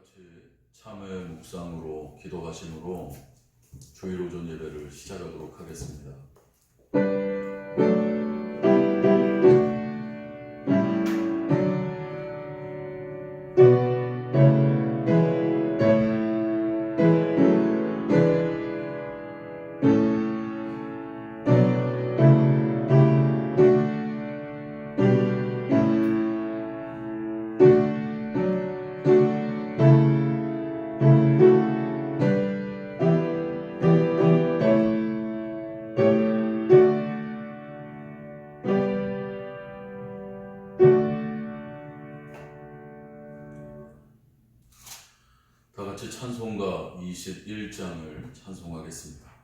같이 참회 묵상으로 기도하심으로 주일 오전 예배를 시작하도록 하겠습니다. 다 같이 찬송가 21장을 찬송하겠습니다.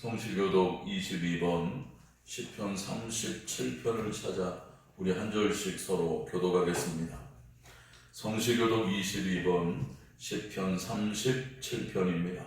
성시교독 22번 시편 37편을 찾아 우리 한 절씩 서로 교독하겠습니다. 성시교독 22번 시편 37편입니다.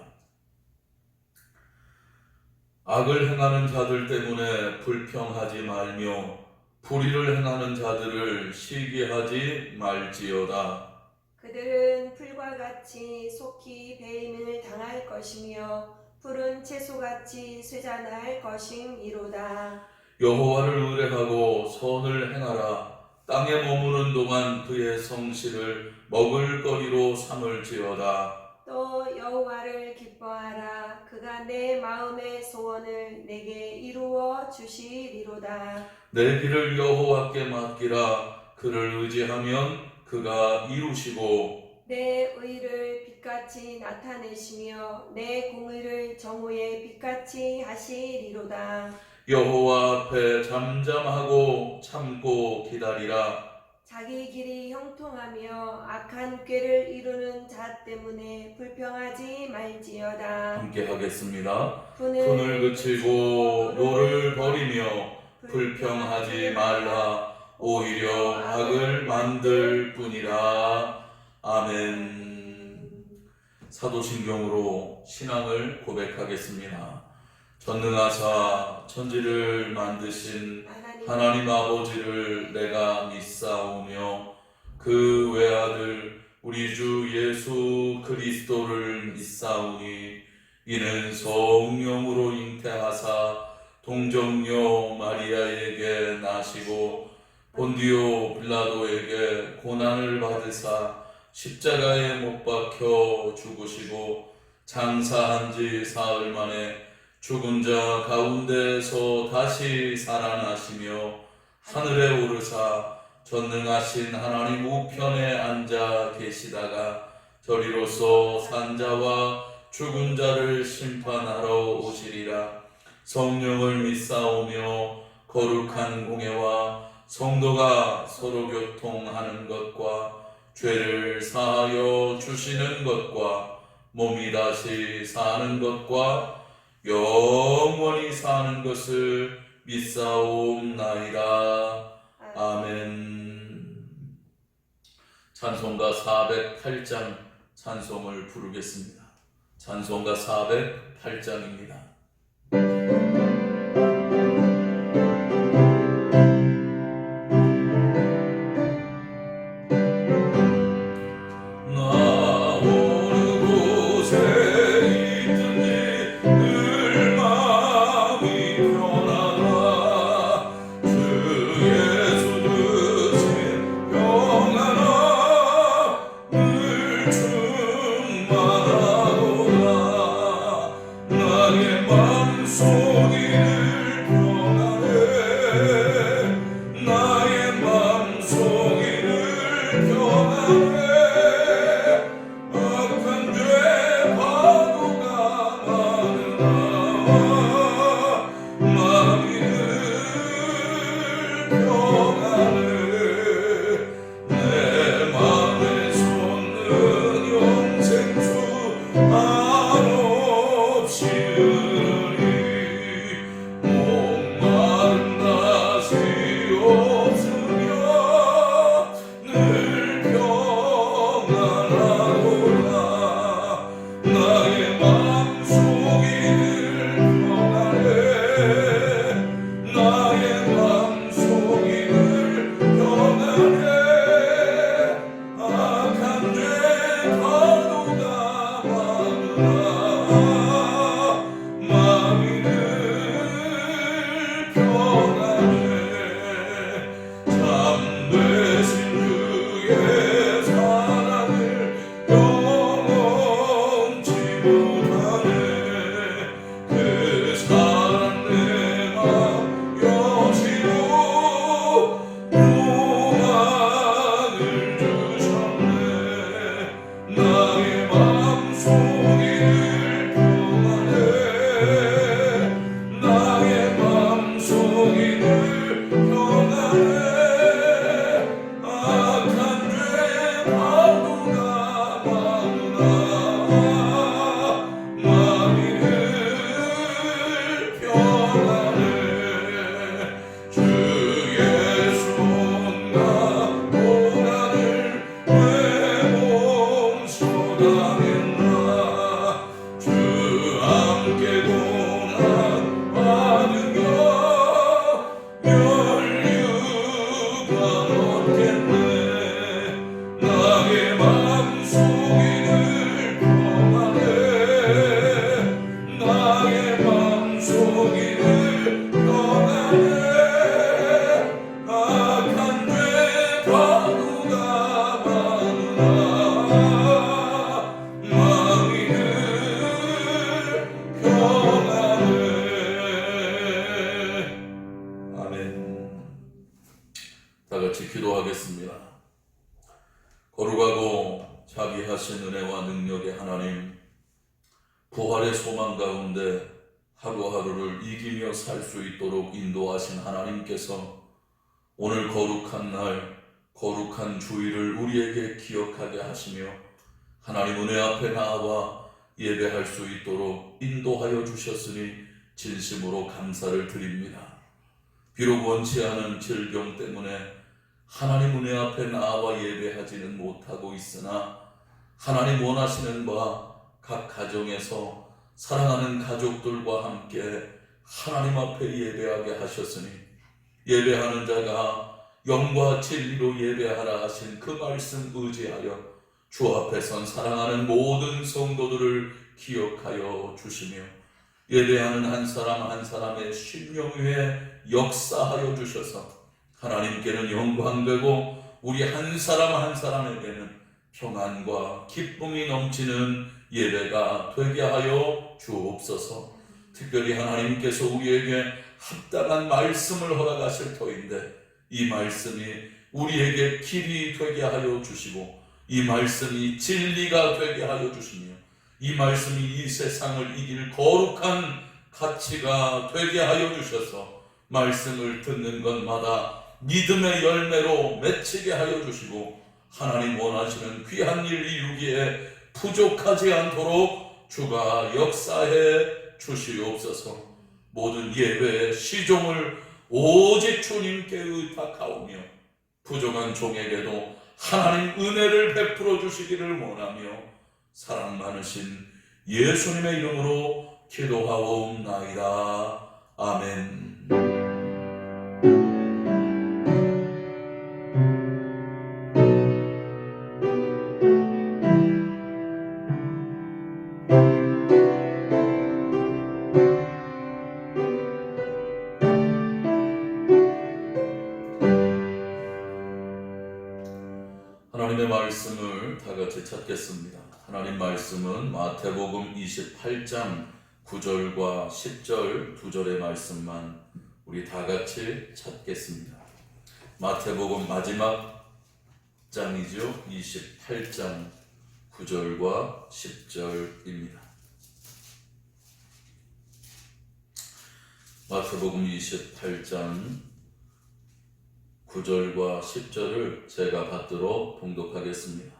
악을 행하는 자들 때문에 불평하지 말며 불의를 행하는 자들을 시기하지 말지어다. 그들은 풀과 같이 속히 배임을 당할 것이며 푸른 채소같이 쇠잔할 것임이로다. 여호와를 의뢰하고 선을 행하라. 땅에 머무는 동안 그의 성실을 먹을거리로 삼을지어다. 또 여호와를 기뻐하라. 그가 내 마음의 소원을 내게 이루어 주시리로다. 내 길을 여호와께 맡기라. 그를 의지하면 그가 이루시고 내 의를 빛같이 나타내시며 내 공의를 정오의 빛같이 하시리로다. 여호와 앞에 잠잠하고 참고 기다리라. 자기 길이 형통하며 악한 꾀를 이루는 자 때문에 불평하지 말지어다. 함께 하겠습니다. 분을 분을 그치고 노를 버리며 불평하지 말라. 오히려 악을 만들 뿐이라. 아멘. 사도신경으로 신앙을 고백하겠습니다. 전능하사 천지를 만드신 하나님 아버지를 내가 믿사오며 그 외아들 우리 주 예수 그리스도를 믿사오니 이는 성령으로 잉태하사 동정녀 마리아에게 나시고 본디오 빌라도에게 고난을 받으사 십자가에 못 박혀 죽으시고 장사한 지 사흘 만에 죽은 자 가운데서 다시 살아나시며 하늘에 오르사 전능하신 하나님 우편에 앉아 계시다가 저리로서 산자와 죽은 자를 심판하러 오시리라. 성령을 믿사오며 거룩한 공예와 성도가 서로 교통하는 것과 죄를 사하여 주시는 것과 몸이 다시 사는 것과 영원히 사는 것을 믿사옵나이다. 아멘. 찬송가 408장 찬송을 부르겠습니다. 찬송가 408장입니다. 기도하겠습니다. 거룩하고 자비하신 은혜와 능력의 하나님, 부활의 소망 가운데 하루하루를 이기며 살 수 있도록 인도하신 하나님께서 오늘 거룩한 날, 거룩한 주일을 우리에게 기억하게 하시며 하나님 은혜 앞에 나와 예배할 수 있도록 인도하여 주셨으니 진심으로 감사를 드립니다. 비록 원치 않은 질병 때문에 하나님 은혜 앞에 나와 예배하지는 못하고 있으나 하나님 원하시는 바 각 가정에서 사랑하는 가족들과 함께 하나님 앞에 예배하게 하셨으니 예배하는 자가 영과 진리로 예배하라 하신 그 말씀 의지하여 주 앞에 선 사랑하는 모든 성도들을 기억하여 주시며 예배하는 한 사람 한 사람의 심령 위에 역사하여 주셔서 하나님께는 영광되고 우리 한 사람 한 사람에게는 평안과 기쁨이 넘치는 예배가 되게 하여 주옵소서. 특별히 하나님께서 우리에게 합당한 말씀을 허락하실 터인데 이 말씀이 우리에게 길이 되게 하여 주시고 이 말씀이 진리가 되게 하여 주시며 이 말씀이 이 세상을 이길 거룩한 가치가 되게 하여 주셔서 말씀을 듣는 것마다 믿음의 열매로 맺히게 하여 주시고 하나님 원하시는 귀한 일 이루기에 부족하지 않도록 주가 역사해 주시옵소서. 모든 예배의 시종을 오직 주님께 의탁하오며 부족한 종에게도 하나님 은혜를 베풀어 주시기를 원하며 사랑 많으신 예수님의 이름으로 기도하옵나이다. 아멘. 하나님의 말씀을 다 같이 찾겠습니다. 하나님 말씀은 마태복음 28장 9절과 10절 2절의 말씀만 우리 다 같이 찾겠습니다. 마태복음 마지막 장이죠. 28장 9절과 10절입니다. 마태복음 28장 9절과 10절을 제가 받들어 봉독하겠습니다.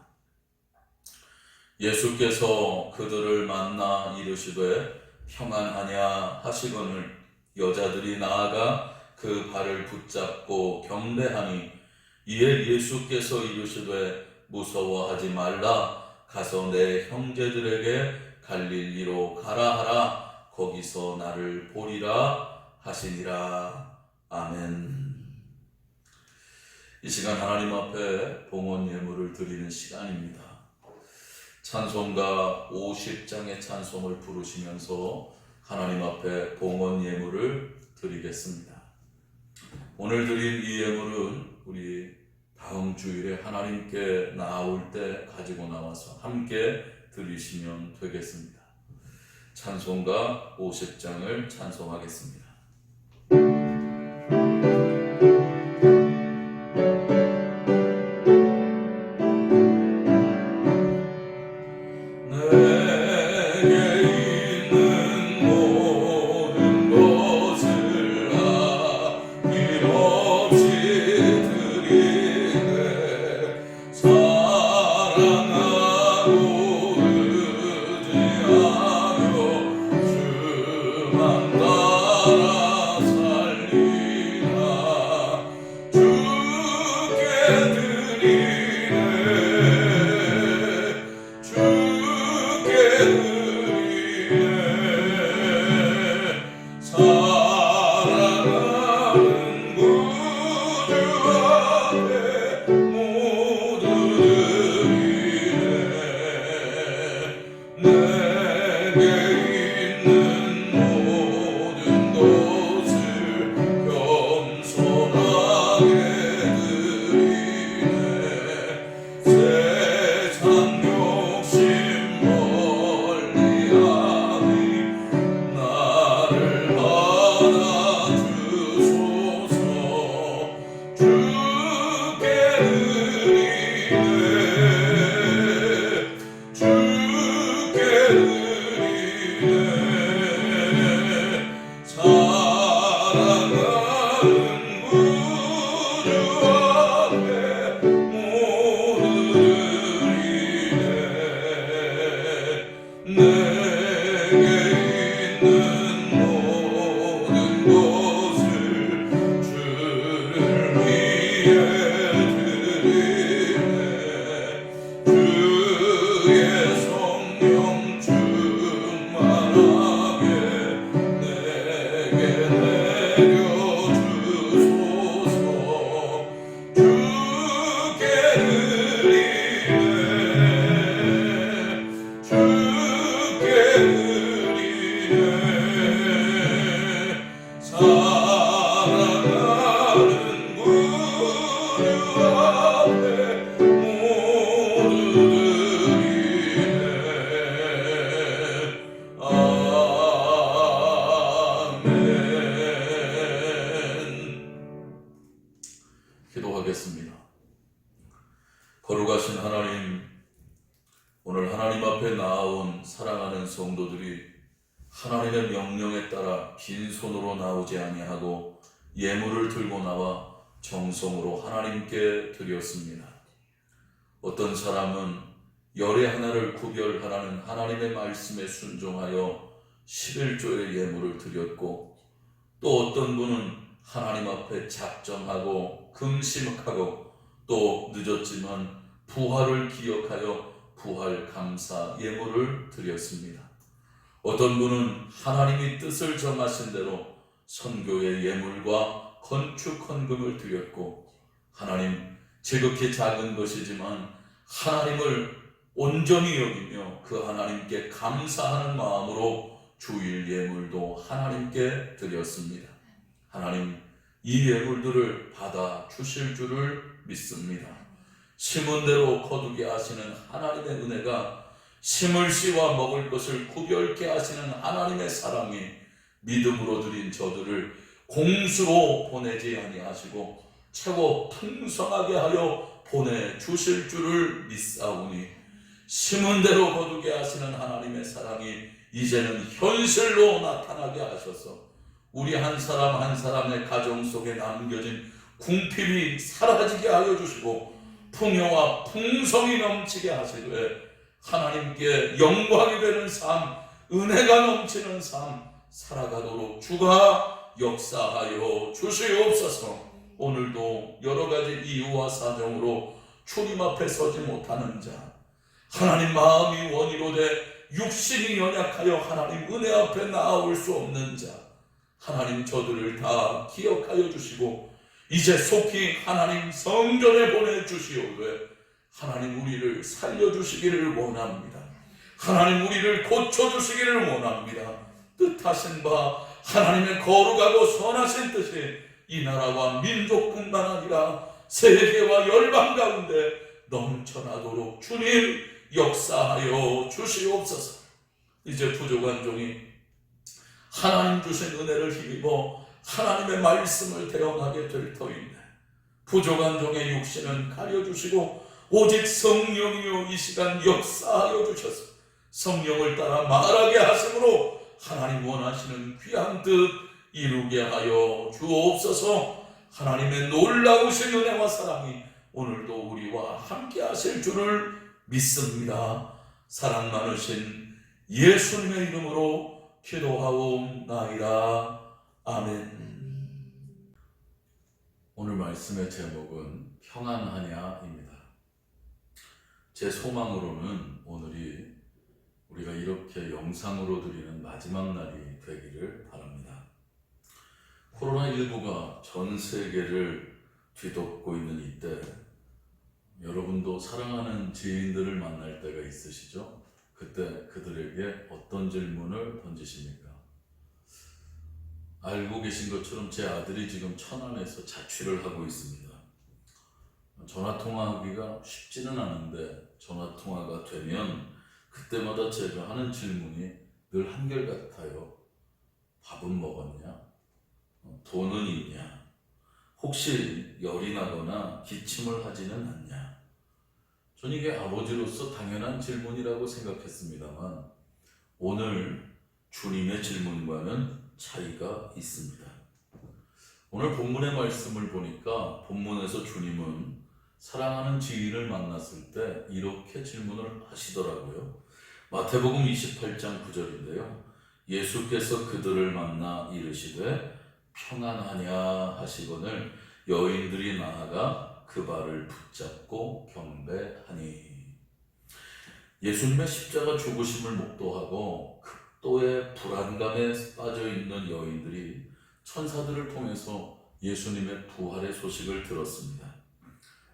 예수께서 그들을 만나 이르시되 평안하냐 하시거늘 여자들이 나아가 그 발을 붙잡고 경배하니 이에 예수께서 이르시되 무서워하지 말라 가서 내 형제들에게 갈릴리로 가라 하라 거기서 나를 보리라 하시니라. 아멘. 이 시간 하나님 앞에 봉헌 예물을 드리는 시간입니다. 찬송가 50장의 찬송을 부르시면서 하나님 앞에 봉헌 예물을 드리겠습니다. 오늘 드린 이 예물은 우리 다음 주일에 하나님께 나올 때 가지고 나와서 함께 드리시면 되겠습니다. 찬송가 50장을 찬송하겠습니다. 주의 성령 주 오늘 하나님 앞에 나아온 사랑하는 성도들이 하나님의 명령에 따라 빈손으로 나오지 아니하고 예물을 들고 나와 정성으로 하나님께 드렸습니다. 어떤 사람은 열의 하나를 구별하라는 하나님의 말씀에 순종하여 11조의 예물을 드렸고, 또 어떤 분은 하나님 앞에 작정하고 금심하고 또 늦었지만 부활을 기억하여 부활 감사 예물을 드렸습니다. 어떤 분은 하나님이 뜻을 정하신 대로 선교의 예물과 건축 헌금을 드렸고, 하나님 지극히 작은 것이지만 하나님을 온전히 여기며 그 하나님께 감사하는 마음으로 주일 예물도 하나님께 드렸습니다. 하나님 이 예물들을 받아 주실 줄을 믿습니다. 심은 대로 거두게 하시는 하나님의 은혜가 심을 씨와 먹을 것을 구별케 하시는 하나님의 사랑이 믿음으로 드린 저들을 공수로 보내지 아니하시고 최고 풍성하게 하여 보내주실 줄을 믿사오니, 심은 대로 거두게 하시는 하나님의 사랑이 이제는 현실로 나타나게 하셔서 우리 한 사람 한 사람의 가정 속에 남겨진 궁핍이 사라지게 하여 주시고 풍요와 풍성이 넘치게 하시되 하나님께 영광이 되는 삶, 은혜가 넘치는 삶 살아가도록 주가 역사하여 주시옵소서. 오늘도 여러 가지 이유와 사정으로 주님 앞에 서지 못하는 자, 하나님 마음이 원이로 돼 육신이 연약하여 하나님 은혜 앞에 나아올 수 없는 자, 하나님 저들을 다 기억하여 주시고 이제 속히 하나님 성전에 보내주시오되 하나님 우리를 살려주시기를 원합니다. 하나님 우리를 고쳐주시기를 원합니다. 뜻하신 바 하나님의 거룩하고 선하신 뜻이 이 나라와 민족뿐만 아니라 세계와 열방 가운데 넘쳐나도록 주님 역사하여 주시옵소서. 이제 부족한 종이 하나님 주신 은혜를 힘입어 하나님의 말씀을 대언하게 될 터인데, 부족한 종의 육신은 가려주시고 오직 성령이요 이 시간 역사하여 주셔서 성령을 따라 말하게 하심으로 하나님 원하시는 귀한 뜻 이루게 하여 주옵소서. 하나님의 놀라우신 은혜와 사랑이 오늘도 우리와 함께 하실 줄을 믿습니다. 사랑 많으신 예수님의 이름으로 기도하옵나이다. 아멘. 오늘 말씀의 제목은 평안하냐입니다. 제 소망으로는 오늘이 우리가 이렇게 영상으로 드리는 마지막 날이 되기를 바랍니다. 코로나19가 전 세계를 뒤덮고 있는 이때 여러분도 사랑하는 지인들을 만날 때가 있으시죠? 그때 그들에게 어떤 질문을 던지십니까? 알고 계신 것처럼 제 아들이 지금 천안에서 자취를 하고 있습니다. 전화통화하기가 쉽지는 않은데 전화통화가 되면 그때마다 제가 하는 질문이 늘 한결같아요. 밥은 먹었냐? 돈은 있냐? 혹시 열이 나거나 기침을 하지는 않냐? 전 이게 아버지로서 당연한 질문이라고 생각했습니다만 오늘 주님의 질문과는 차이가 있습니다. 오늘 본문의 말씀을 보니까 본문에서 주님은 사랑하는 지인을 만났을 때 이렇게 질문을 하시더라고요. 마태복음 28장 9절인데요. 예수께서 그들을 만나 이르시되 평안하냐 하시거늘 여인들이 나아가 그 발을 붙잡고 경배하니. 예수님의 십자가 죽으심을 목도하고 극도의 불안감에 빠져있는 여인들이 천사들을 통해서 예수님의 부활의 소식을 들었습니다.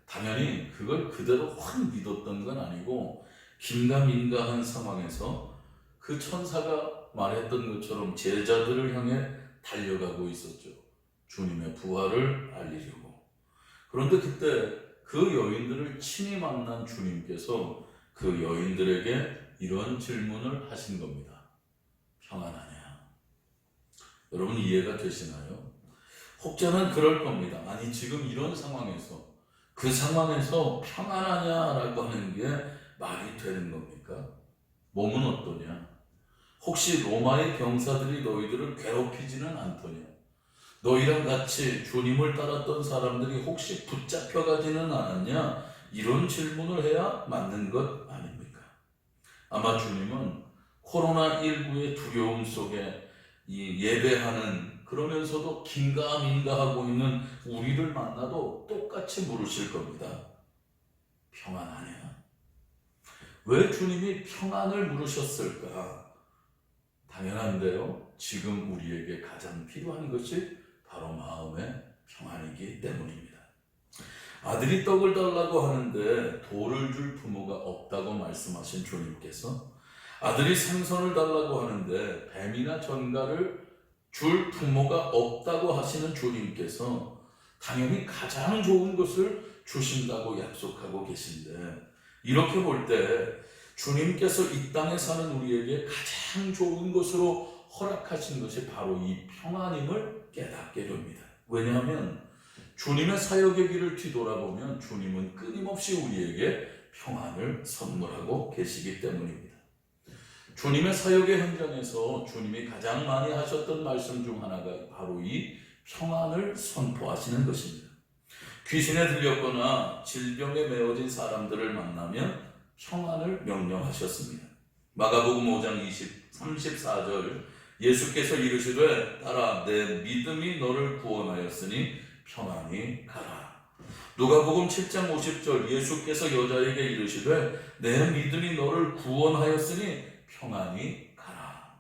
당연히 그걸 그대로 확 믿었던 건 아니고 긴가민가한 상황에서 그 천사가 말했던 것처럼 제자들을 향해 달려가고 있었죠. 주님의 부활을 알리려고. 그런데 그때 그 여인들을 친히 만난 주님께서 그 여인들에게 이런 질문을 하신 겁니다. 평안하냐? 여러분 이해가 되시나요? 혹자는 그럴 겁니다. 아니 지금 이런 상황에서 그 상황에서 평안하냐라고 하는 게 말이 되는 겁니까? 몸은 어떠냐? 혹시 로마의 병사들이 너희들을 괴롭히지는 않더냐? 너희랑 같이 주님을 따랐던 사람들이 혹시 붙잡혀가지는 않았냐? 이런 질문을 해야 맞는 것 아닙니까? 아마 주님은 코로나19의 두려움 속에 이 예배하는, 그러면서도 긴가민가하고 있는 우리를 만나도 똑같이 물으실 겁니다. 평안하냐? 왜 주님이 평안을 물으셨을까? 당연한데요. 지금 우리에게 가장 필요한 것이 바로 마음의 평안이기 때문입니다. 아들이 떡을 달라고 하는데 돌을 줄 부모가 없다고 말씀하신 주님께서 아들이 생선을 달라고 하는데 뱀이나 전갈을 줄 부모가 없다고 하시는 주님께서 당연히 가장 좋은 것을 주신다고 약속하고 계신데, 이렇게 볼 때 주님께서 이 땅에 사는 우리에게 가장 좋은 것으로 허락하신 것이 바로 이 평안임을 깨닫게 됩니다. 왜냐하면 주님의 사역의 길을 뒤돌아보면 주님은 끊임없이 우리에게 평안을 선물하고 계시기 때문입니다. 주님의 사역의 현장에서 주님이 가장 많이 하셨던 말씀 중 하나가 바로 이 평안을 선포하시는 것입니다. 귀신에 들렸거나 질병에 메어진 사람들을 만나면 평안을 명령하셨습니다. 마가복음 5장 34절 예수께서 이르시되 따라 내 믿음이 너를 구원하였으니 평안히 가라. 누가복음 7장 50절 예수께서 여자에게 이르시되 내 믿음이 너를 구원하였으니 평안히 가라.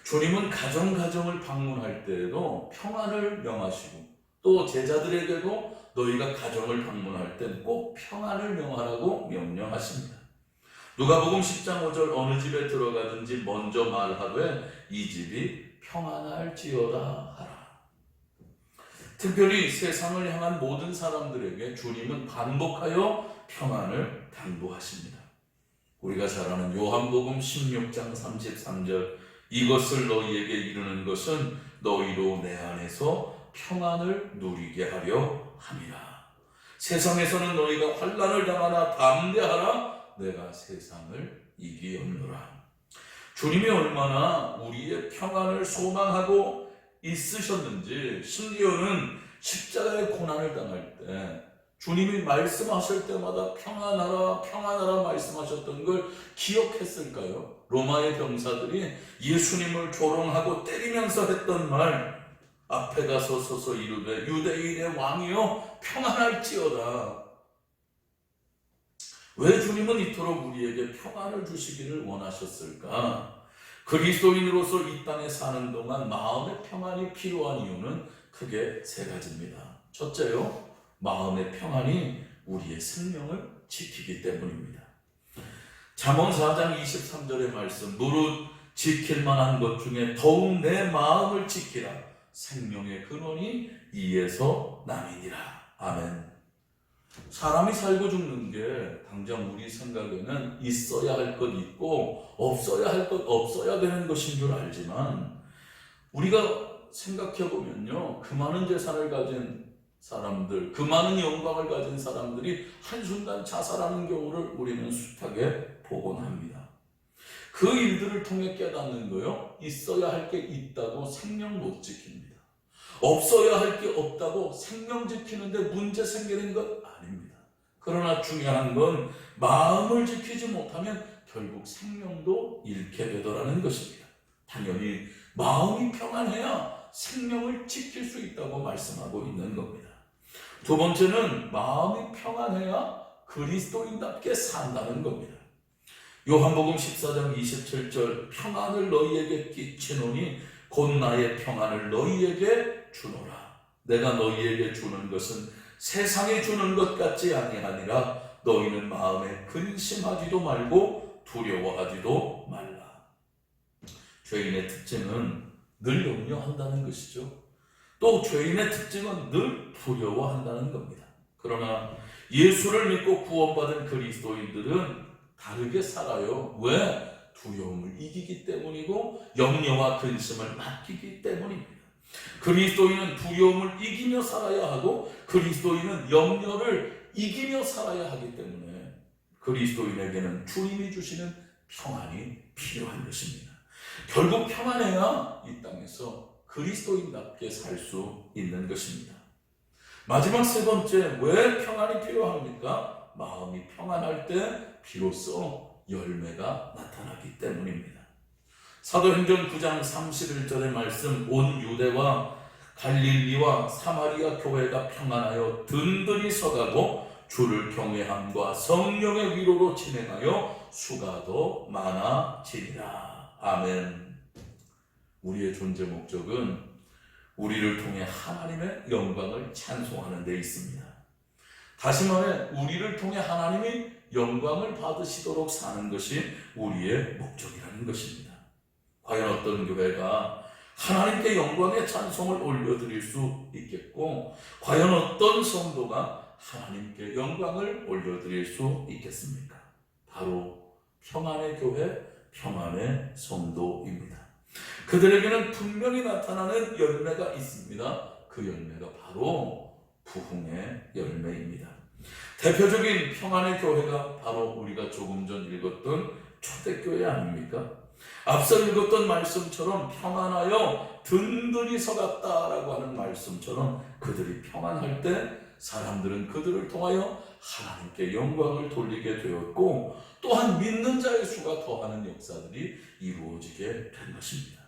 주님은 가정을 방문할 때에도 평안을 명하시고, 또 제자들에게도 너희가 가정을 방문할 때 꼭 평안을 명하라고 명령하십니다. 누가복음 10장 5절 어느 집에 들어가든지 먼저 말하되 이 집이 평안할지어다 하라. 특별히 세상을 향한 모든 사람들에게 주님은 반복하여 평안을 당부하십니다. 우리가 잘 아는 요한복음 16장 33절 이것을 너희에게 이르는 것은 너희로 내 안에서 평안을 누리게 하려 함이라. 세상에서는 너희가 환난을 당하나 담대하라. 내가 세상을 이기었노라. 주님이 얼마나 우리의 평안을 소망하고 있으셨는지, 심지어는 십자가의 고난을 당할 때 주님이 말씀하실 때마다 평안하라 평안하라 말씀하셨던 걸 기억했을까요? 로마의 병사들이 예수님을 조롱하고 때리면서 했던 말, 앞에 가서 서서 이르되 유대인의 왕이여 평안할지어다. 왜 주님은 이토록 우리에게 평안을 주시기를 원하셨을까? 그리스도인으로서 이 땅에 사는 동안 마음의 평안이 필요한 이유는 크게 세 가지입니다. 첫째요, 마음의 평안이 우리의 생명을 지키기 때문입니다. 잠언 4장 23절의 말씀, 무릇 지킬 만한 것 중에 더욱 내 마음을 지키라. 생명의 근원이 이에서 남이니라. 아멘. 사람이 살고 죽는 게 당장 우리 생각에는 있어야 할 것 있고 없어야 할 것 없어야 되는 것인 줄 알지만, 우리가 생각해보면요, 그 많은 재산을 가진 사람들, 그 많은 영광을 가진 사람들이 한순간 자살하는 경우를 우리는 숱하게 보곤 합니다. 그 일들을 통해 깨닫는 거요, 있어야 할 게 있다고 생명 못 지킵니다. 없어야 할 게 없다고 생명 지키는데 문제 생기는 것 아닙니다. 그러나 중요한 건 마음을 지키지 못하면 결국 생명도 잃게 되더라는 것입니다. 당연히 마음이 평안해야 생명을 지킬 수 있다고 말씀하고 있는 겁니다. 두 번째는 마음이 평안해야 그리스도인답게 산다는 겁니다. 요한복음 14장 27절 평안을 너희에게 끼치노니 곧 나의 평안을 너희에게 주노라. 내가 너희에게 주는 것은 세상에 주는 것 같지 아니하니라. 너희는 마음에 근심하지도 말고 두려워하지도 말라. 죄인의 특징은 늘 염려한다는 것이죠. 또 죄인의 특징은 늘 두려워한다는 겁니다. 그러나 예수를 믿고 구원받은 그리스도인들은 다르게 살아요. 왜? 두려움을 이기기 때문이고 염려와 근심을 맡기기 때문입니다. 그리스도인은 두려움을 이기며 살아야 하고 그리스도인은 염려를 이기며 살아야 하기 때문에 그리스도인에게는 주님이 주시는 평안이 필요한 것입니다. 결국 평안해야 이 땅에서 그리스도인답게 살 수 있는 것입니다. 마지막 세 번째, 왜 평안이 필요합니까? 마음이 평안할 때 비로소 열매가 나타나기 때문입니다. 사도행전 9장 31절의 말씀, 온 유대와 갈릴리와 사마리아 교회가 평안하여 든든히 서가고 주를 경외함과 성령의 위로로 진행하여 수가 더 많아지리라. 아멘. 우리의 존재 목적은 우리를 통해 하나님의 영광을 찬송하는 데 있습니다. 다시 말해 우리를 통해 하나님이 영광을 받으시도록 사는 것이 우리의 목적이라는 것입니다. 과연 어떤 교회가 하나님께 영광의 찬송을 올려드릴 수 있겠고, 과연 어떤 성도가 하나님께 영광을 올려드릴 수 있겠습니까? 바로 평안의 교회, 평안의 성도입니다. 그들에게는 분명히 나타나는 열매가 있습니다. 그 열매가 바로 부흥의 열매입니다. 대표적인 평안의 교회가 바로 우리가 조금 전 읽었던 초대교회 아닙니까? 앞서 읽었던 말씀처럼 평안하여 든든히 서갔다라고 하는 말씀처럼 그들이 평안할 때 사람들은 그들을 통하여 하나님께 영광을 돌리게 되었고, 또한 믿는 자의 수가 더하는 역사들이 이루어지게 된 것입니다.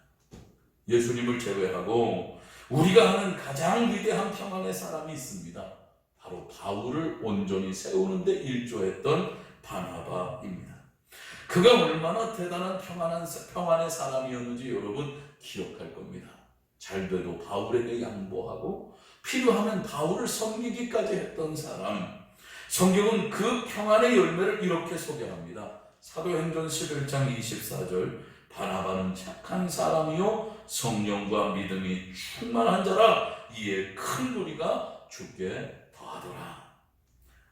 예수님을 제외하고 우리가 아는 가장 위대한 평안의 사람이 있습니다. 바로 바울을 온전히 세우는 데 일조했던 바나바입니다. 그가 얼마나 대단한 평안의 사람이었는지 여러분 기억할 겁니다. 잘돼도 바울에게 양보하고 필요하면 바울을 섬기기까지 했던 사람. 성경은 그 평안의 열매를 이렇게 소개합니다. 사도행전 11장 24절, 바나바는 착한 사람이요 성령과 믿음이 충만한 자라, 이에 큰 무리가 주께 더하더라.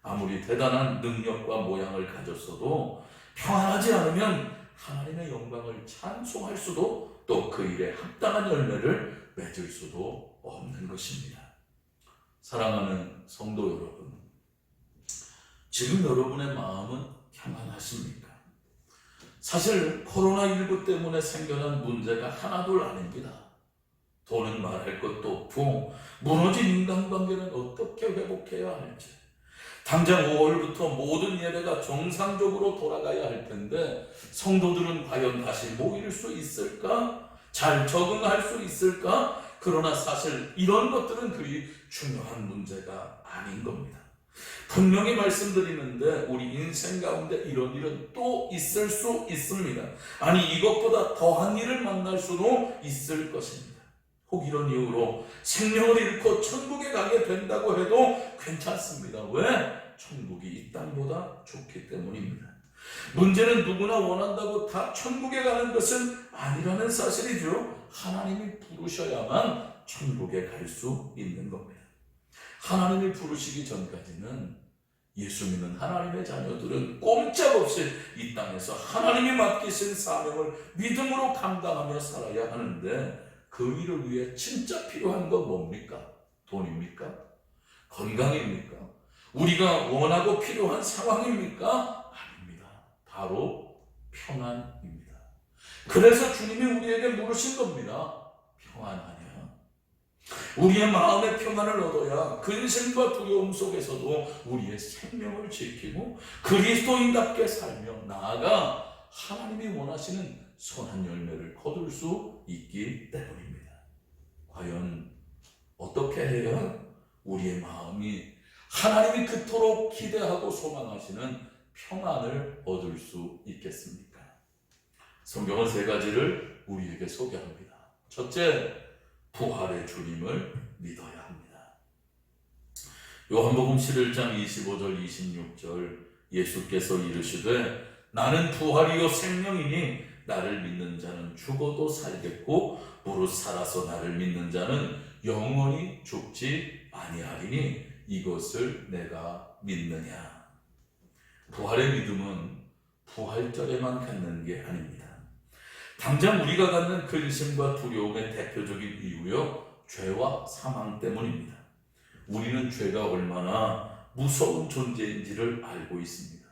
아무리 대단한 능력과 모양을 가졌어도 평안하지 않으면 하나님의 영광을 찬송할 수도, 또 그 일에 합당한 열매를 맺을 수도 없는 것입니다. 사랑하는 성도 여러분, 지금 여러분의 마음은 평안하십니까? 사실 코로나19 때문에 생겨난 문제가 하나둘 아닙니다. 돈은 말할 것도 없고 무너진 인간관계는 어떻게 회복해야 할지, 당장 5월부터 모든 예배가 정상적으로 돌아가야 할 텐데 성도들은 과연 다시 모일 수 있을까? 잘 적응할 수 있을까? 그러나 사실 이런 것들은 그리 중요한 문제가 아닌 겁니다. 분명히 말씀드리는데 우리 인생 가운데 이런 일은 또 있을 수 있습니다. 아니, 이것보다 더한 일을 만날 수도 있을 것입니다. 혹 이런 이유로 생명을 잃고 천국에 가게 된다고 해도 괜찮습니다. 왜? 천국이 이 땅보다 좋기 때문입니다. 문제는 누구나 원한다고 다 천국에 가는 것은 아니라는 사실이죠. 하나님이 부르셔야만 천국에 갈 수 있는 겁니다. 하나님이 부르시기 전까지는 예수 믿는 하나님의 자녀들은 꼼짝없이 이 땅에서 하나님이 맡기신 사명을 믿음으로 감당하며 살아야 하는데, 그 일을 위해 진짜 필요한 건 뭡니까? 돈입니까? 건강입니까? 우리가 원하고 필요한 상황입니까? 아닙니다. 바로 평안입니다. 그래서 주님이 우리에게 물으신 겁니다. 평안하냐? 우리의 마음의 평안을 얻어야 근심과 두려움 속에서도 우리의 생명을 지키고 그리스도인답게 살며 나아가 하나님이 원하시는 선한 열매를 거둘 수 있기 때문입니다. 과연 어떻게 해야 우리의 마음이 하나님이 그토록 기대하고 소망하시는 평안을 얻을 수 있겠습니까? 성경은 세 가지를 우리에게 소개합니다. 첫째, 부활의 주님을 믿어야 합니다. 요한복음 11장 25절 26절, 예수께서 이르시되 나는 부활이요 생명이니 나를 믿는 자는 죽어도 살겠고 무릇 살아서 나를 믿는 자는 영원히 죽지 아니하리니 이것을 내가 믿느냐. 부활의 믿음은 부활절에만 갖는 게 아닙니다. 당장 우리가 갖는 근심과 두려움의 대표적인 이유요, 죄와 사망 때문입니다. 우리는 죄가 얼마나 무서운 존재인지를 알고 있습니다.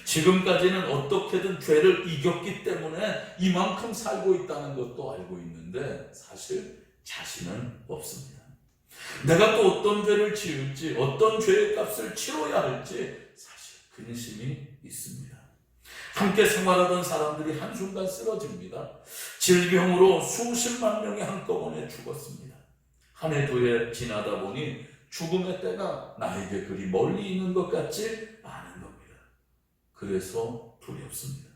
지금까지는 어떻게든 죄를 이겼기 때문에 이만큼 살고 있다는 것도 알고 있는데 사실 자신은 없습니다. 내가 또 어떤 죄를 지을지, 어떤 죄의 값을 치러야 할지 사실 근심이 있습니다. 함께 생활하던 사람들이 한순간 쓰러집니다. 질병으로 수십만 명이 한꺼번에 죽었습니다. 한 해 두 해 지나다 보니 죽음의 때가 나에게 그리 멀리 있는 것 같지 않은 겁니다. 그래서 두렵습니다.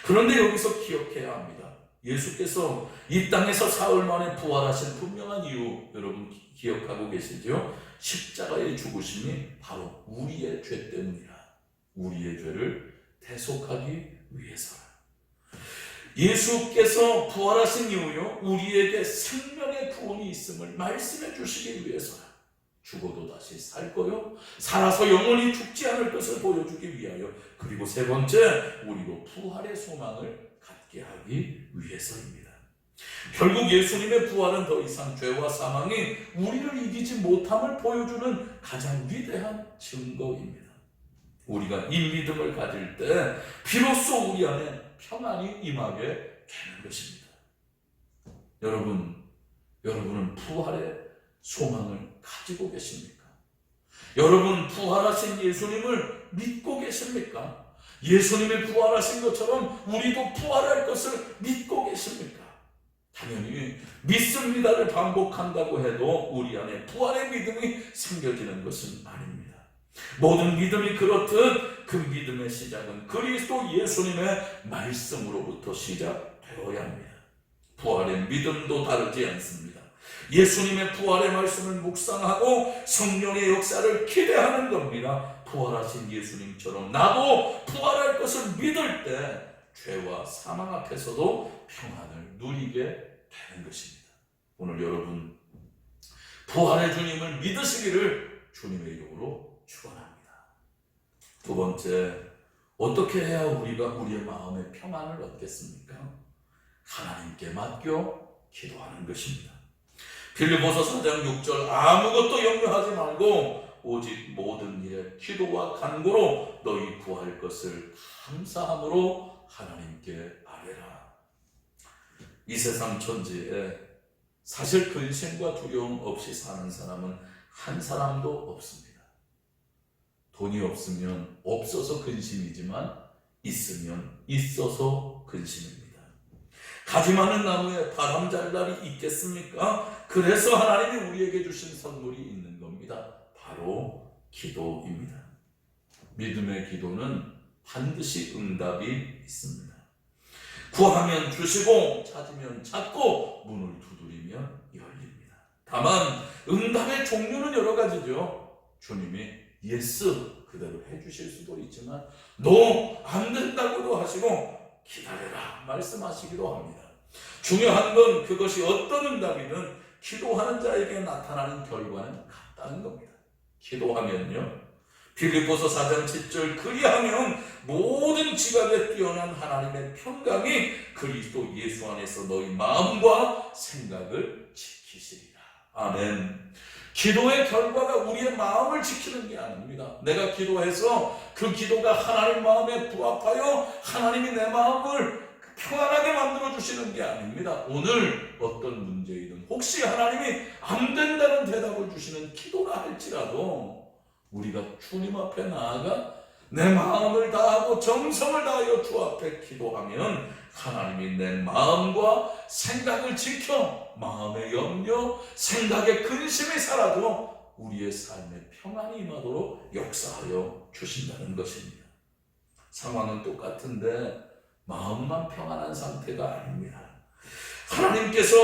그런데 여기서 기억해야 합니다. 예수께서 이 땅에서 사흘 만에 부활하신 분명한 이유 여러분 기억하고 계시죠? 십자가의 죽으심이 바로 우리의 죄 때문이라. 우리의 죄를 대속하기 위해서라. 예수께서 부활하신 이유요, 우리에게 생명의 구원이 있음을 말씀해 주시기 위해서라. 죽어도 다시 살 거요, 살아서 영원히 죽지 않을 것을 보여주기 위하여, 그리고 세 번째, 우리로 부활의 소망을 갖게 하기 위해서입니다. 결국 예수님의 부활은 더 이상 죄와 사망이 우리를 이기지 못함을 보여주는 가장 위대한 증거입니다. 우리가 이 믿음을 가질 때 비로소 우리 안에 평안이 임하게 되는 것입니다. 여러분은 부활의 소망을 가지고 계십니까? 여러분 부활하신 예수님을 믿고 계십니까? 예수님이 부활하신 것처럼 우리도 부활할 것을 믿고 계십니까? 당연히 믿습니다를 반복한다고 해도 우리 안에 부활의 믿음이 생겨지는 것은 아닙니다. 모든 믿음이 그렇듯 그 믿음의 시작은 그리스도 예수님의 말씀으로부터 시작되어야 합니다. 부활의 믿음도 다르지 않습니다. 예수님의 부활의 말씀을 묵상하고 성령의 역사를 기대하는 겁니다. 부활하신 예수님처럼 나도 부활할 것을 믿을 때 죄와 사망 앞에서도 평안을 누리게 되는 것입니다. 오늘 여러분 부활의 주님을 믿으시기를 주님의 이름으로 축원합니다. 두 번째, 어떻게 해야 우리가 우리의 마음의 평안을 얻겠습니까? 하나님께 맡겨 기도하는 것입니다. 빌립보서 4장 6절, 아무것도 염려하지 말고 오직 모든 일에 기도와 간구로 너희 구할 것을 감사함으로 하나님께 아뢰라. 이 세상 천지에 사실 근심과 두려움 없이 사는 사람은 한 사람도 없습니다. 돈이 없으면 없어서 근심이지만 있으면 있어서 근심입니다. 가지 많은 나무에 바람 잘 날이 있겠습니까? 그래서 하나님이 우리에게 주신 선물이 있는 겁니다. 바로 기도입니다. 믿음의 기도는 반드시 응답이 있습니다. 구하면 주시고 찾으면 찾고 문을 두드리면 열립니다. 다만 응답의 종류는 여러 가지죠. 주님이 예스 그대로 해주실 수도 있지만 노 안 된다고도 하시고 기다려라 말씀하시기도 합니다. 중요한 건 그것이 어떤 응답이든 기도하는 자에게 나타나는 결과는 같다는 겁니다. 기도하면요, 빌립보서 4장 7절, 그리하면 모든 지각에 뛰어난 하나님의 평강이 그리스도 예수 안에서 너희 마음과 생각을 지키시리라. 아멘. 기도의 결과가 우리의 마음을 지키는 게 아닙니다. 내가 기도해서 그 기도가 하나님 마음에 부합하여 하나님이 내 마음을 평안하게 만들어 주시는 게 아닙니다. 오늘 어떤 문제이든 혹시 하나님이 안 된다는 대답을 주시는 기도라 할지라도 우리가 주님 앞에 나아가 내 마음을 다하고 정성을 다하여 주 앞에 기도하면 하나님이 내 마음과 생각을 지켜 마음의 염려, 생각의 근심이 사라져 우리의 삶에 평안이 임하도록 역사하여 주신다는 것입니다. 상황은 똑같은데 마음만 평안한 상태가 아닙니다. 하나님께서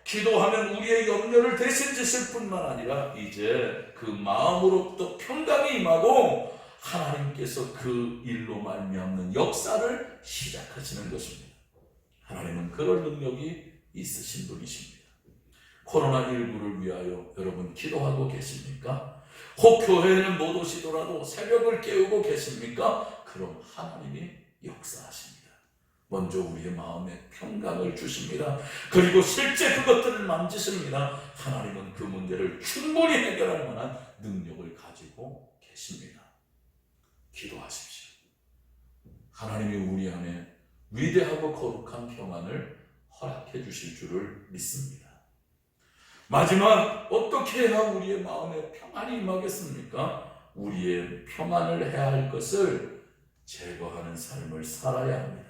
기도하면 우리의 염려를 대신 지실 뿐만 아니라 이제 그 마음으로부터 평강이 임하고 하나님께서 그 일로 말미암는 역사를 시작하시는 것입니다. 하나님은 그럴 능력이 있으신 분이십니다. 코로나19를 위하여 여러분 기도하고 계십니까? 혹 교회에는 못 오시더라도 새벽을 깨우고 계십니까? 그럼 하나님이 역사하십니다. 먼저 우리의 마음에 평강을 주십니다. 그리고 실제 그것들을 만지십니다. 하나님은 그 문제를 충분히 해결할 만한 능력을 가지고 계십니다. 기도하십시오. 하나님이 우리 안에 위대하고 거룩한 평안을 허락해 주실 줄을 믿습니다. 마지막, 어떻게 해야 우리의 마음에 평안이 임하겠습니까? 우리의 평안을 해야 할 것을 제거하는 삶을 살아야 합니다.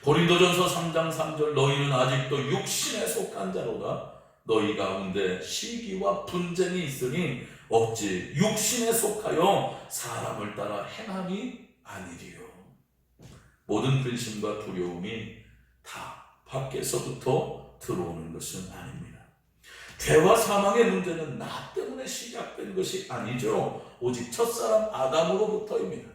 고린도전서 3장 3절, 너희는 아직도 육신에 속한 자로다. 너희 가운데 시기와 분쟁이 있으니 어찌 육신에 속하여 사람을 따라 행함이 아니리요. 모든 근심과 두려움이 다 밖에서부터 들어오는 것은 아닙니다. 죄와 사망의 문제는 나 때문에 시작된 것이 아니죠. 오직 첫사람 아담으로부터입니다.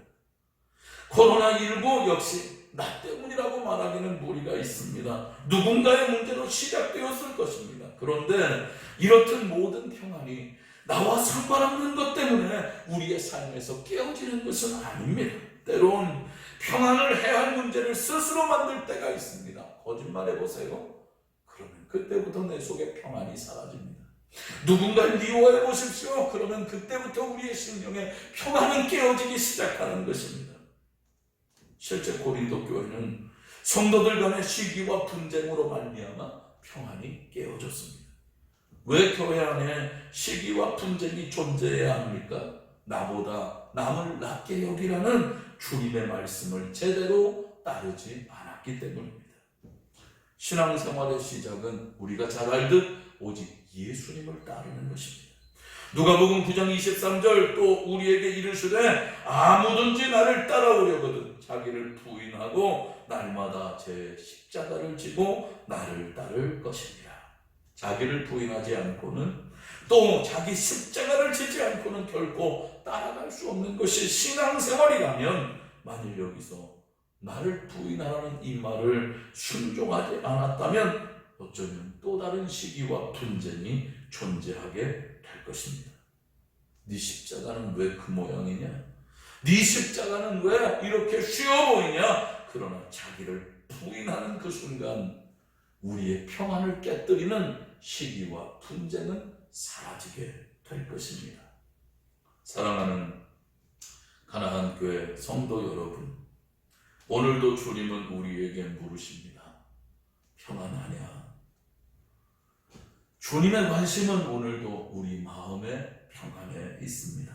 코로나19 역시 나 때문이라고 말하기는 무리가 있습니다. 누군가의 문제로 시작되었을 것입니다. 그런데 이렇듯 모든 평안이 나와 상관없는 것 때문에 우리의 삶에서 깨어지는 것은 아닙니다. 때론 평안을 해야 할 문제를 스스로 만들 때가 있습니다. 거짓말해보세요. 그러면 그때부터 내 속에 평안이 사라집니다. 누군가를 미워해 보십시오. 그러면 그때부터 우리의 심령에 평안은 깨어지기 시작하는 것입니다. 실제 고린도 교회는 성도들 간의 시기와 분쟁으로 말미암아 평안이 깨어졌습니다. 왜 교회 안에 시기와 분쟁이 존재해야 합니까? 나보다 남을 낮게 여기라는 주님의 말씀을 제대로 따르지 않았기 때문입니다. 신앙생활의 시작은 우리가 잘 알듯 오직 예수님을 따르는 것입니다. 누가복음 9장 23절, 또 우리에게 이르시되 아무든지 나를 따라오려거든 자기를 부인하고 날마다 제 십자가를 지고 나를 따를 것입니다. 자기를 부인하지 않고는, 또 자기 십자가를 지지 않고는 결코 따라갈 수 없는 것이 신앙생활이라면, 만일 여기서 나를 부인하라는 이 말을 순종하지 않았다면 어쩌면 또 다른 시기와 분쟁이 존재하게 될 것입니다. 네 십자가는 왜 그 모양이냐? 네 십자가는 왜 이렇게 쉬워 보이냐? 그러나 자기를 부인하는 그 순간 우리의 평안을 깨뜨리는 시기와 분쟁은 사라지게 될 것입니다. 사랑하는 가나안 교회 성도 여러분, 오늘도 주님은 우리에게 물으십니다. 평안하냐? 주님의 관심은 오늘도 우리 마음의 평안에 있습니다.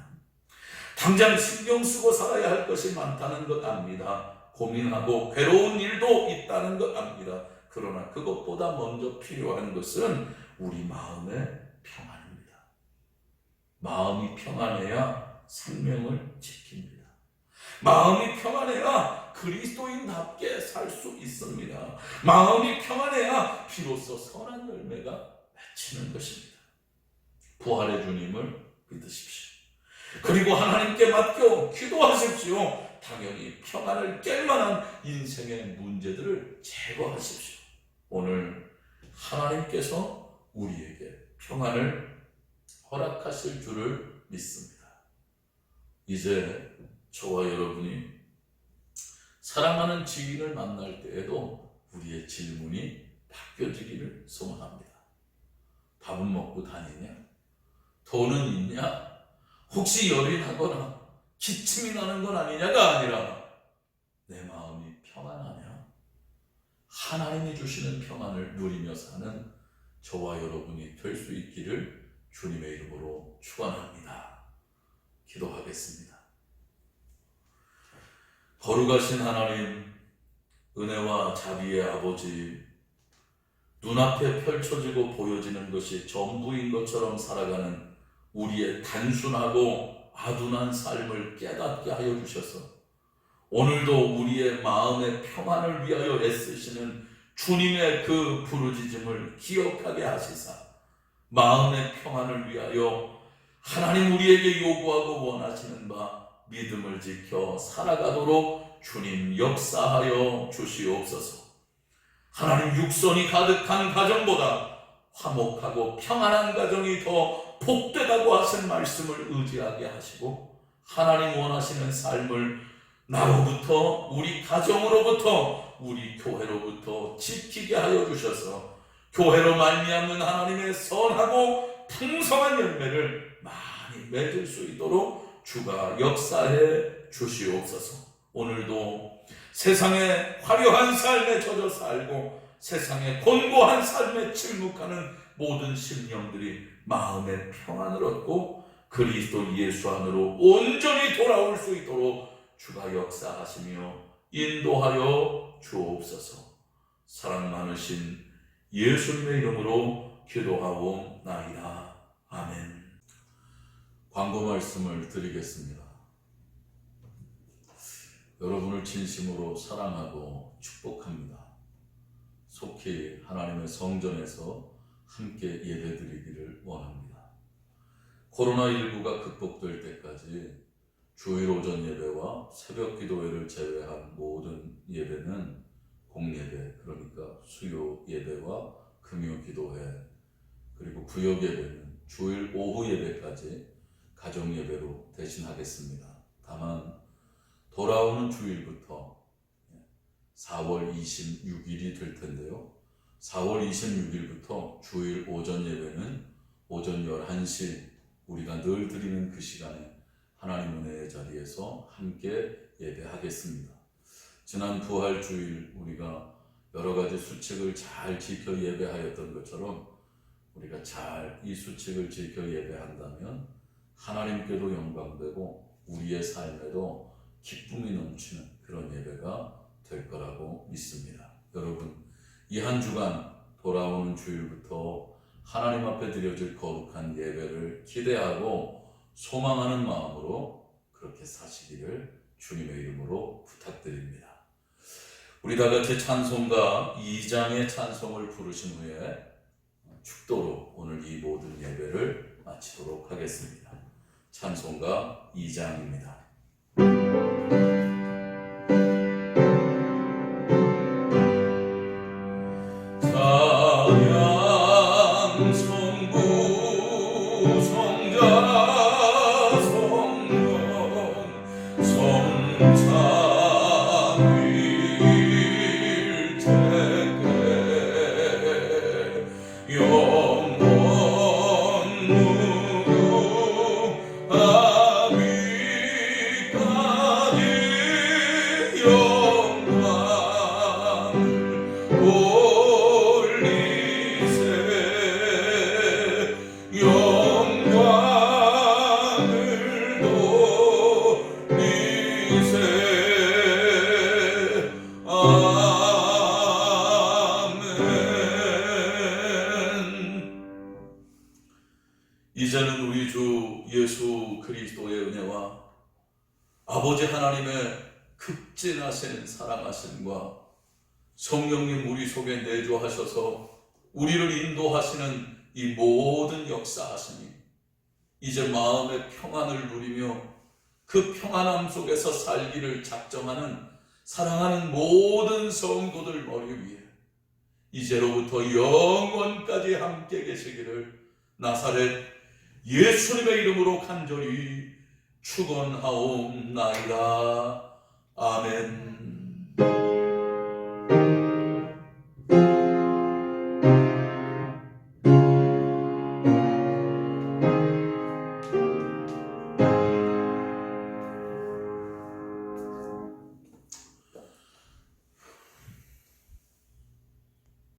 당장 신경 쓰고 살아야 할 것이 많다는 것 압니다. 고민하고 괴로운 일도 있다는 것 압니다. 그러나 그것보다 먼저 필요한 것은 우리 마음의 평안입니다. 마음이 평안해야 생명을 지킵니다. 마음이 평안해야 그리스도인답게 살 수 있습니다. 마음이 평안해야 비로소 선한 열매가 맺히는 것입니다. 부활의 주님을 믿으십시오. 그리고 하나님께 맡겨 기도하십시오. 당연히 평안을 깰 만한 인생의 문제들을 제거하십시오. 오늘 하나님께서 우리에게 평안을 허락하실 줄을 믿습니다. 이제 저와 여러분이 사랑하는 지인을 만날 때에도 우리의 질문이 바뀌어지기를 소망합니다. 밥은 먹고 다니냐? 돈은 있냐? 혹시 열이 나거나 기침이 나는 건 아니냐가 아니라 내 마음이 평안하냐? 하나님이 주시는 평안을 누리며 사는 저와 여러분이 될 수 있기를 주님의 이름으로 축원합니다. 기도하겠습니다. 거룩하신 하나님, 은혜와 자비의 아버지, 눈앞에 펼쳐지고 보여지는 것이 전부인 것처럼 살아가는 우리의 단순하고 아둔한 삶을 깨닫게 하여 주셔서 오늘도 우리의 마음의 평안을 위하여 애쓰시는 주님의 그 부르짖음을 기억하게 하시사 마음의 평안을 위하여 하나님 우리에게 요구하고 원하시는 바 믿음을 지켜 살아가도록 주님 역사하여 주시옵소서. 하나님, 육선이 가득한 가정보다 화목하고 평안한 가정이 더 복되다고 하신 말씀을 의지하게 하시고 하나님 원하시는 삶을 나로부터, 우리 가정으로부터, 우리 교회로부터 지키게 하여 주셔서 교회로 말미암는 하나님의 선하고 풍성한 열매를 많이 맺을 수 있도록 주가 역사해 주시옵소서. 오늘도 세상의 화려한 삶에 젖어 살고 세상의 곤고한 삶에 침묵하는 모든 심령들이 마음의 평안을 얻고 그리스도 예수 안으로 온전히 돌아올 수 있도록 주가 역사하시며 인도하여 주옵소서. 사랑 많으신 예수님의 이름으로 기도하옵나이다. 아멘. 광고 말씀을 드리겠습니다. 여러분을 진심으로 사랑하고 축복합니다. 속히 하나님의 성전에서 함께 예배드리기를 원합니다. 코로나19가 극복될 때까지 주일 오전 예배와 새벽 기도회를 제외한 모든 예배는 공예배, 그러니까 수요 예배와 금요 기도회, 그리고 구역 예배는 주일 오후 예배까지 가정 예배로 대신하겠습니다. 다만 돌아오는 주일부터 4월 26일이 될 텐데요. 4월 26일부터 주일 오전 예배는 오전 11시 우리가 늘 드리는 그 시간에 하나님 은혜의 자리에서 함께 예배하겠습니다. 지난 부활주일 우리가 여러 가지 수칙을 잘 지켜 예배하였던 것처럼 우리가 잘 이 수칙을 지켜 예배한다면 하나님께도 영광되고 우리의 삶에도 기쁨이 넘치는 그런 예배가 될 거라고 믿습니다. 여러분, 이 한 주간 돌아오는 주일부터 하나님 앞에 드려질 거룩한 예배를 기대하고 소망하는 마음으로 그렇게 사시기를 주님의 이름으로 부탁드립니다. 우리 다 같이 찬송가 2장의 찬송을 부르신 후에 축도로 오늘 이 모든 예배를 마치도록 하겠습니다. 찬송가 2장입니다. 이제는 우리 주 예수 그리스도의 은혜와 아버지 하나님의 극진하신 사랑하심과 성령님 우리 속에 내주하셔서 우리를 인도하시는 이 모든 역사하심이 이제 마음의 평안을 누리며 그 평안함 속에서 살기를 작정하는 사랑하는 모든 성도들 머리 위에 이제로부터 영원까지 함께 계시기를 나사렛 예수님의 이름으로 간절히 축원하옵나이다. 아멘.